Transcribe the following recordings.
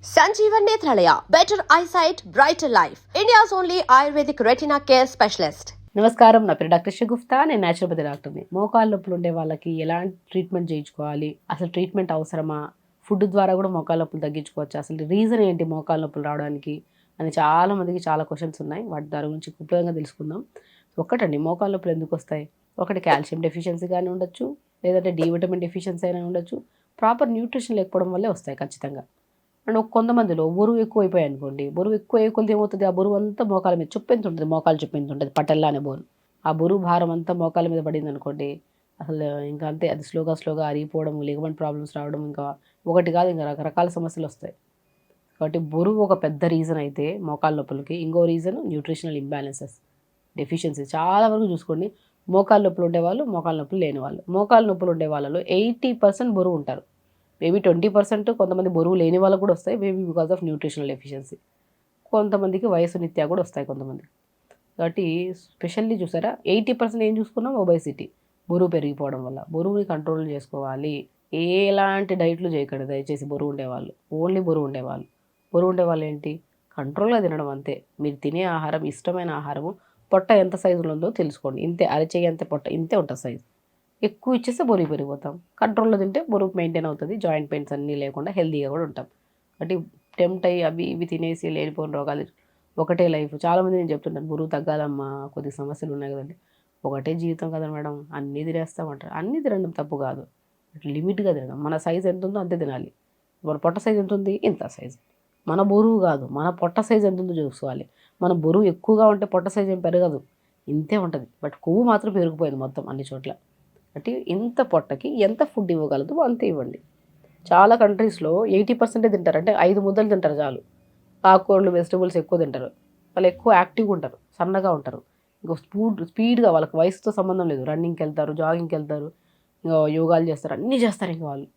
Sanjeevan Nethralaya, better eyesight, brighter life. India's only Ayurvedic retina care specialist. నమస్కారం, నా పేరు doctor Shagufta. నేను naturopathy డాక్టర్ని. మోకాళ్ళ నొప్పులు ఉండే వాళ్ళకి ఎలాంటి ట్రీట్మెంట్ చేయించుకోవాలి, అసలు ట్రీట్మెంట్ అవసరమా, ఫుడ్ ద్వారా కూడా మోకాళ్ళ నొప్పులు తగ్గించుకోవచ్చు, అసలు రీజన్ ఏంటి మోకాళ్ళ నొప్పులు రావడానికి అని చాలా మందికి చాలా క్వశ్చన్స్ ఉన్నాయి. వాటి దాని గురించి ఉపయోగంగా తెలుసుకుందాం. ఒకటండి, మోకాళ్ళ నొప్పులు ఎందుకు వస్తాయి? ఒకటి కాల్షియం డెఫిషియన్సీ కానీ ఉండొచ్చు, లేదంటే డి విటమిన్ డెఫిషియన్సీ అయినా ఉండొచ్చు, ప్రాపర్ న్యూట్రిషన్ లేకపోవడం వల్లే వస్తాయి ఖచ్చితంగా. అండ్ కొంతమందిలో బరువు ఎక్కువ అయిపోయాయి అనుకోండి, బరువు ఎక్కువ అయ్యే కొద్ది ఏమవుతుంది, ఆ బరువు అంతా మోకాల మీద చుప్పెంత ఉంటుంది, మోకాలు చుప్పెంత ఉంటుంది, పటల్లా అనే బోన్. ఆ బరువు భారం అంతా మోకాల మీద పడింది అనుకోండి, అసలు ఇంకా అంతే, అది స్లోగా అరిగిపోవడం, లిగమెంట్ ప్రాబ్లమ్స్ రావడం, ఇంకా ఒకటి కాదు ఇంకా రకరకాల సమస్యలు వస్తాయి. కాబట్టి బరువు ఒక పెద్ద రీజన్ అయితే మోకాళ్ళ నొప్పులకి. ఇంకో రీజన్ న్యూట్రిషనల్ ఇంబ్యాలెన్సెస్, డెఫిషియన్సీ. చాలా వరకు చూసుకోండి, మోకాళ్ళ నొప్పులు ఉండేవాళ్ళు, మోకాళ్ళ నొప్పులు లేని వాళ్ళు. మోకాళ్ళ నొప్పులు ఉండే వాళ్ళలో 80% బరువు ఉంటారు. మేబీ 20% కొంతమంది బరువు లేని వాళ్ళకు కూడా వస్తాయి, maybe because of nutritional deficiency. కొంతమందికి వయసు రీత్యా కూడా వస్తాయి కొంతమంది. కాబట్టి స్పెషల్లీ చూసారా, 80% ఏం చూసుకున్నాం, ఒబేసిటీ, బరువు పెరిగిపోవడం వల్ల. బరువుని కంట్రోల్ చేసుకోవాలి. ఎలాంటి డైట్లు చేయకండి దయచేసి బరువు ఉండేవాళ్ళు, ఓన్లీ బరువు ఉండేవాళ్ళు. బరువు ఉండేవాళ్ళు ఏంటి, కంట్రోల్గా తినడం అంతే. మీరు తినే ఆహారం, ఇష్టమైన ఆహారము, పొట్ట ఎంత సైజులో ఉందో తెలుసుకోండి. ఇంతే, అరచేయి అంతే పొట్ట, ఇంతే ఉంటుంది సైజు. ఎక్కువ ఇచ్చేస్తే బరువు పెరిగిపోతాం. కంట్రోల్లో తింటే బరువు మెయింటైన్ అవుతుంది, జాయింట్ పెయిన్స్ అన్నీ లేకుండా హెల్తీగా కూడా ఉంటాం. కాబట్టి టెంప్ట్ అయ్యి అవి ఇవి తినేసి లేనిపోయిన రోగాలు. ఒకటే లైఫ్. చాలామంది నేను చెప్తుంటాను, బరువు తగ్గాలమ్మా, కొద్ది సమస్యలు ఉన్నాయి కదండి. ఒకటే జీవితం కదా మేడం, అన్నీ తినేస్తామంటారు. అన్నీ తినడం తప్పు కాదు, లిమిట్గా తినడం. మన సైజు ఎంత ఉందో అంతే తినాలి. మన పొట్ట సైజు ఎంత ఉంది, ఇంత సైజు. మన బరువు కాదు, మన పొట్ట సైజు ఎంత ఉందో చూసుకోవాలి. మన బరువు ఎక్కువగా ఉంటే పొట్ట సైజు ఏం పెరగదు, ఇంతే ఉంటుంది. బట్ కొవ్వు మాత్రం పెరిగిపోయింది మొత్తం అన్ని చోట్ల. అంటే ఇంత పొట్టకి ఎంత ఫుడ్ ఇవ్వగలదు అంతే ఇవ్వండి. చాలా కంట్రీస్లో 80% తింటారు, అంటే 5 ముద్దలు తింటారు చాలు. ఆకుకూరలు, వెజిటబుల్స్ ఎక్కువ తింటారు. వాళ్ళు ఎక్కువ యాక్టివ్గా ఉంటారు, సన్నగా ఉంటారు. ఇంకో స్పీడ్గా, వాళ్ళకి వయసుతో సంబంధం లేదు, రన్నింగ్కి వెళ్తారు, జాగింగ్కి వెళ్తారు, ఇంకా యోగాలు చేస్తారు, అన్నీ చేస్తారు. ఇంకా వాళ్ళు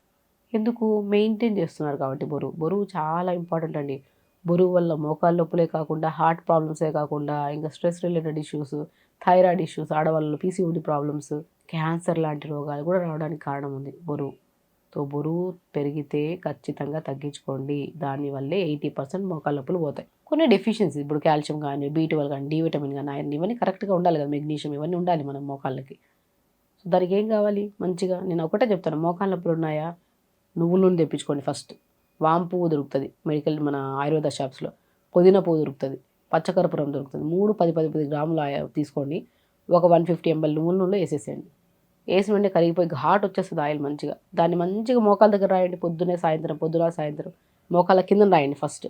ఎందుకు మెయింటైన్ చేస్తున్నారు కాబట్టి. బరువు చాలా ఇంపార్టెంట్ అండి. బరువు వల్ల మోకాళ్ళ నొప్పులే కాకుండా, హార్ట్ ప్రాబ్లమ్సే కాకుండా, ఇంకా stress related issues, thyroid issues, ఆడవాళ్ళలో పీసీఓడి ప్రాబ్లమ్స్, క్యాన్సర్ లాంటి రోగాలు కూడా రావడానికి కారణం ఉంది బరువు. సో బరువు పెరిగితే ఖచ్చితంగా తగ్గించుకోండి. దానివల్లే 80% మోకాళ్ళ నొప్పులు పోతాయి. కొన్ని డెఫిషియన్సీ, ఇప్పుడు కాల్షియం కానీ, B12 కానీ, డి విటమిన్ కానీ, ఐరన్, ఇవన్నీ కరెక్ట్గా ఉండాలి కదా, మెగ్నీషియం, ఇవన్నీ ఉండాలి మన మోకాళ్ళకి. సో దానికి ఏం కావాలి, మంచిగా నేను ఒకటే చెప్తాను, మోకాళ్ళ నొప్పులు ఉన్నాయా, నువ్వుల నూనె తెప్పించుకోండి ఫస్ట్. వామ్ పువ్వు దొరుకుతుంది మెడికల్, మన ఆయుర్వేద షాప్స్లో. పుదీనా పువ్వు దొరుకుతుంది, పచ్చకర్పూరం దొరుకుతుంది. 10 గ్రాములు తీసుకోండి. ఒక 150 ml నువ్వుల నూనెలో వేసేసేయండి. వేసి వెంటనే కరిగిపోయి ఘాట్ వచ్చేస్తుంది ఆయిల్ మంచిగా. దాన్ని మంచిగా మోకాల దగ్గర రాయండి, పొద్దున్న సాయంత్రం. మోకాల కింద రాయండి ఫస్ట్.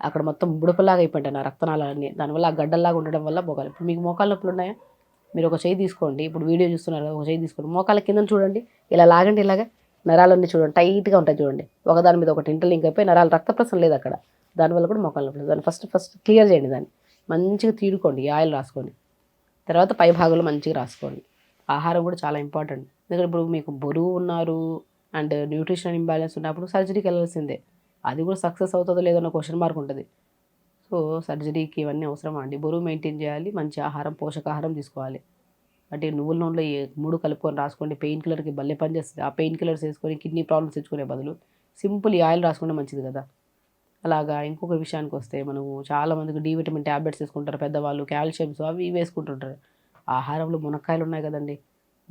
అక్కడ మొత్తం బుడపలాగా అయిపోయింటాయి నా రక్తనాళాలన్నీ. దానివల్ల ఆ గడ్డల్లాగా ఉండడం వల్ల మోకాలు. ఇప్పుడు మీకు మోకాల నొప్పులు ఉన్నాయా, మీరు ఒక చేయి తీసుకోండి, ఇప్పుడు వీడియో చూస్తున్నారు కదా, ఒక చేయి తీసుకోండి, మోకాల కింద చూడండి, ఇలా లాగండి, ఇలాగా నరాలన్నీ చూడండి, టైట్గా ఉంటాయి చూడండి, ఒకదాని మీద ఒకటి ఇంటర్లింక్ అయిపోయి నరాలు, రక్త ప్రసరణ లేదు అక్కడ, దానివల్ల కూడా మోకాల నొప్పులు. దాన్ని ఫస్ట్ క్లియర్ చేయండి, దాన్ని మంచిగా తీరుకోండి, ఆయిల్ రాసుకోండి. తర్వాత పై భాగంలో మంచిగా రాసుకోండి. ఆహారం కూడా చాలా ఇంపార్టెంట్. ఎందుకంటే ఇప్పుడు మీకు బరువు ఉన్నారు అండ్ న్యూట్రిషన్ ఇంబ్యాలెన్స్ ఉన్నప్పుడు సర్జరీకి వెళ్ళాల్సిందే. అది కూడా సక్సెస్ అవుతుందో లేదో అన్న క్వశ్చన్ మార్క్ ఉంటుంది. సో సర్జరీకి ఇవన్నీ అవసరమా అండి? బరువు మెయింటైన్ చేయాలి, మంచి ఆహారం, పోషకాహారం తీసుకోవాలి. అంటే నువ్వుల నూనెలో 3 కలుపుకొని రాసుకోండి. పెయిన్ కిల్లర్కి భలే పని చేస్తుంది. ఆ పెయిన్ కిల్లర్స్ వేసుకొని కిడ్నీ ప్రాబ్లమ్స్ తెచ్చుకునే బదులు సింపుల్ ఈ ఆయిల్ రాసుకుంటే మంచిది కదా. అలాగా ఇంకొక విషయానికి వస్తే, మనము చాలామందికి డి విటమిన్ ట్యాబ్లెట్స్ వేసుకుంటారు పెద్దవాళ్ళు, కాల్షియమ్స్ అవి ఇవి వేసుకుంటుంటారు. ఆహారంలో మునక్కాయలు ఉన్నాయి కదండి,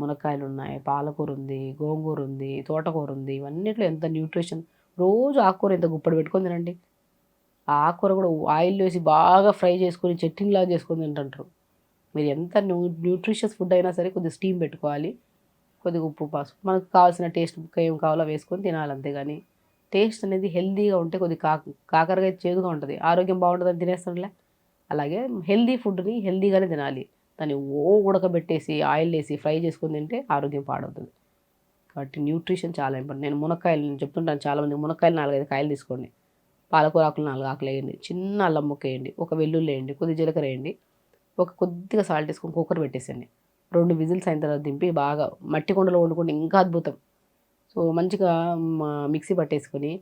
మునక్కాయలు ఉన్నాయి, పాలకూర ఉంది, గోంగూర ఉంది, తోటకూర ఉంది, ఇవన్నిట్లో ఎంత న్యూట్రిషన్. రోజు ఆకుకూర ఎంత గుప్పడి పెట్టుకొని తినండి. ఆ ఆకుకూర కూడా ఆయిల్ వేసి బాగా ఫ్రై చేసుకొని చట్నీలాగా చేసుకొని తింటుంటారు. మీరు ఎంత న్యూట్రిషియస్ ఫుడ్ అయినా సరే కొద్దిగా స్టీమ్ పెట్టుకోవాలి, కొద్దిగా ఉప్పు, పసుపు, మనకు కావాల్సిన టేస్ట్ ఏం కావాలో వేసుకొని తినాలి, అంతేగాని టేస్ట్ అనేది హెల్తీగా ఉంటే కొద్దిగా కాకరగా చేదుగా ఉంటుంది, ఆరోగ్యం బాగుంటుందని తినేస్తుండలే. అలాగే హెల్తీ ఫుడ్ని హెల్తీగానే తినాలి. దాన్ని ఉడకబెట్టేసి ఆయిల్ వేసి ఫ్రై చేసుకొని తింటే ఆరోగ్యం పాడవుతుంది. కాబట్టి న్యూట్రిషన్ చాలా ఇంపార్టెంట్. నేను చెప్తుంటాను చాలామంది, మునక్కాయలు 4-5 కాయలు తీసుకోండి, పాలకూర ఆకులు 4 ఆకులు వేయండి, చిన్న అల్లం ముక్క వేయండి, ఒక వెల్లుల్లి వేయండి, కొద్దిగా జీలకర్ర వేయండి, కొద్దిగా సాల్ట్ వేసుకొని కుక్కర్ పెట్టేసేయండి. 2 విజిల్స్ అయిన తర్వాత దింపి, బాగా మట్టి కుండలో వండుకుంటే ఇంకా అద్భుతం. సో మంచిగా మిక్సీ పట్టేసుకొని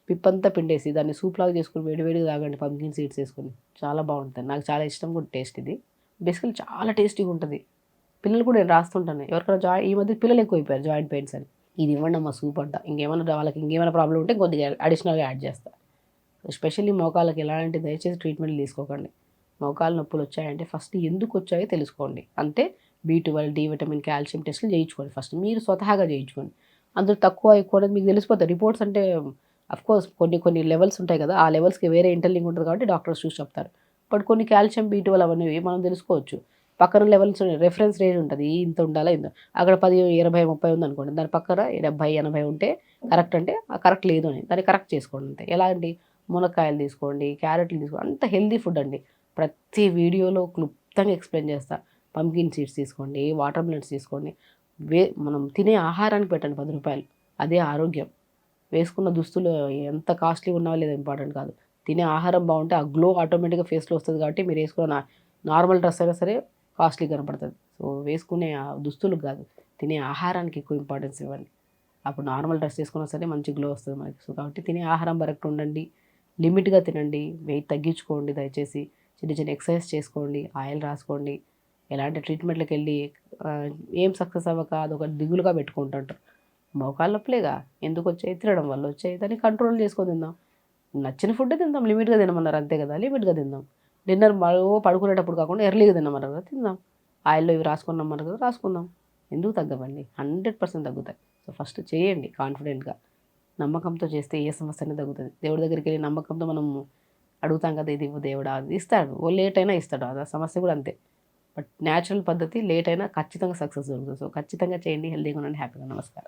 పిప్పంతా పిండేసి దాన్ని సూప్ లాగా చేసుకొని వేడివేడిగా తాగండి, పంకిన్ సీడ్స్ వేసుకొని. చాలా బాగుంటుంది, నాకు చాలా ఇష్టం కూడా టేస్ట్ ఇది. బేసికలీ చాలా టేస్టీగా ఉంటుంది. పిల్లలు కూడా నేను రాస్తుంటాను, ఎవరికైనా ఈ మధ్య పిల్లలు ఎక్కువ అయిపోయారు జాయింట్ పెయిన్స్ అని. ఇది ఇవ్వండి అమ్మ సూప్ అంట. వాళ్ళకి ఇంకేమైనా ప్రాబ్లం ఉంటే కొద్దిగా అడిషనల్గా యాడ్ చేస్తా. ఎస్పెషల్లీ మోకాళ్ళకి ఎలాంటి దయచేసి ట్రీట్మెంట్ తీసుకోకండి. మోకాలు నొప్పులు వచ్చాయంటే ఫస్ట్ ఎందుకు వచ్చాయో తెలుసుకోండి. అంటే B12, డి విటమిన్, కాల్షియం టెస్టులు చేయించుకోండి ఫస్ట్. మీరు స్వతహాగా చేయించుకోండి. అందులో తక్కువ ఎక్కువ అనేది మీకు తెలిసిపోతాయి. రిపోర్ట్స్ అంటే అఫ్కోర్స్ కొన్ని లెవెల్స్ ఉంటాయి కదా, ఆ లెవెల్స్కి వేరే ఇంటర్లింక్ ఉంటుంది కాబట్టి డాక్టర్స్ చూసి చెప్తారు. బట్ కొన్ని కాల్షియం B12 అవన్నీ మనం తెలుసుకోవచ్చు. పక్కన లెవెల్స్ రెఫరెన్స్ రేంజ్ ఉంటుంది, ఇంత ఉండాలా ఇంత. అక్కడ 10, 20, 30 ఉందనుకోండి, దాని పక్కన 70, 80 ఉంటే కరెక్ట్ అంటే ఆ కరెక్ట్ లేదు అని దాన్ని కరెక్ట్ చేసుకోండి అంతే. ఎలా అండి, మునక్కాయలు తీసుకోండి, క్యారెట్లు తీసుకోండి, అంత హెల్దీ ఫుడ్ అండి. ప్రతి వీడియోలో క్లుప్తంగా ఎక్స్ప్లెయిన్ చేస్తా. పంకిన్ సీడ్స్ తీసుకోండి, వాటర్ మిలన్స్ తీసుకోండి. మనం తినే ఆహారానికి పెట్టండి 10 రూపాయలు, అదే ఆరోగ్యం. వేసుకున్న దుస్తులు ఎంత కాస్ట్లీ ఉన్నా లేదా ఇంపార్టెంట్ కాదు. తినే ఆహారం బాగుంటే ఆ గ్లో ఆటోమేటిక్గా ఫేస్లో వస్తుంది కాబట్టి మీరు వేసుకున్న నార్మల్ డ్రెస్ అయినా సరే కాస్ట్లీ కనపడుతుంది. సో వేసుకునే ఆ దుస్తులకు కాదు, తినే ఆహారానికి ఎక్కువ ఇంపార్టెన్స్ ఇవ్వండి. అప్పుడు నార్మల్ డ్రెస్ వేసుకున్నా సరే మంచి గ్లో వస్తుంది మనకి. సో కాబట్టి తినే ఆహారం కరెక్ట్ ఉండండి, లిమిట్గా తినండి, వెయిట్ తగ్గించుకోండి దయచేసి. చిన్న చిన్న ఎక్సర్సైజ్ చేసుకోండి, ఆయిల్ రాసుకోండి. ఎలాంటి ట్రీట్మెంట్లకు వెళ్ళి ఆ, ఏం సక్సెస్ అవ్వక అదొక దిగులుగా పెట్టుకుంటుంటారు. మోకాళ్ళ నొప్పులేగా ఎందుకు వచ్చాయి, తినడం వల్ల వచ్చాయి, దాన్ని కంట్రోల్ చేసుకొని తిందాం. నచ్చిన ఫుడ్ తిందాం, లిమిట్గా తినమన్నారు అంతే కదా, లిమిట్గా తిందాం. డిన్నర్ మరో పడుకునేటప్పుడు కాకుండా ఎర్లీగా తినమన్నారు కదా, తిందాం. ఆయిల్లో ఇవి రాసుకున్నామన్నారు కదా, రాసుకుందాం. ఎందుకు తగ్గవండి, 100% తగ్గుతాయి. సో ఫస్ట్ చేయండి కాన్ఫిడెంట్గా, నమ్మకంతో చేస్తే ఏ సమస్యనే తగ్గుతుంది. దేవుడి దగ్గరికి వెళ్ళి నమ్మకంతో మనం అడుగుతాం కదా, ఇది ఇవ్వు దేవుడా, అది ఇస్తాడు. ఓ లేట్ అయినా ఇస్తాడు, అది సమస్య కూడా అంతే. బట్ న్యాచురల్ పద్ధతి లేట్ అయినా ఖచ్చితంగా సక్సెస్ దొరుకుతుంది. సో ఖచ్చితంగా చేయండి, హెల్తీగా ఉండండి, హ్యాపీగా. నమస్కారం.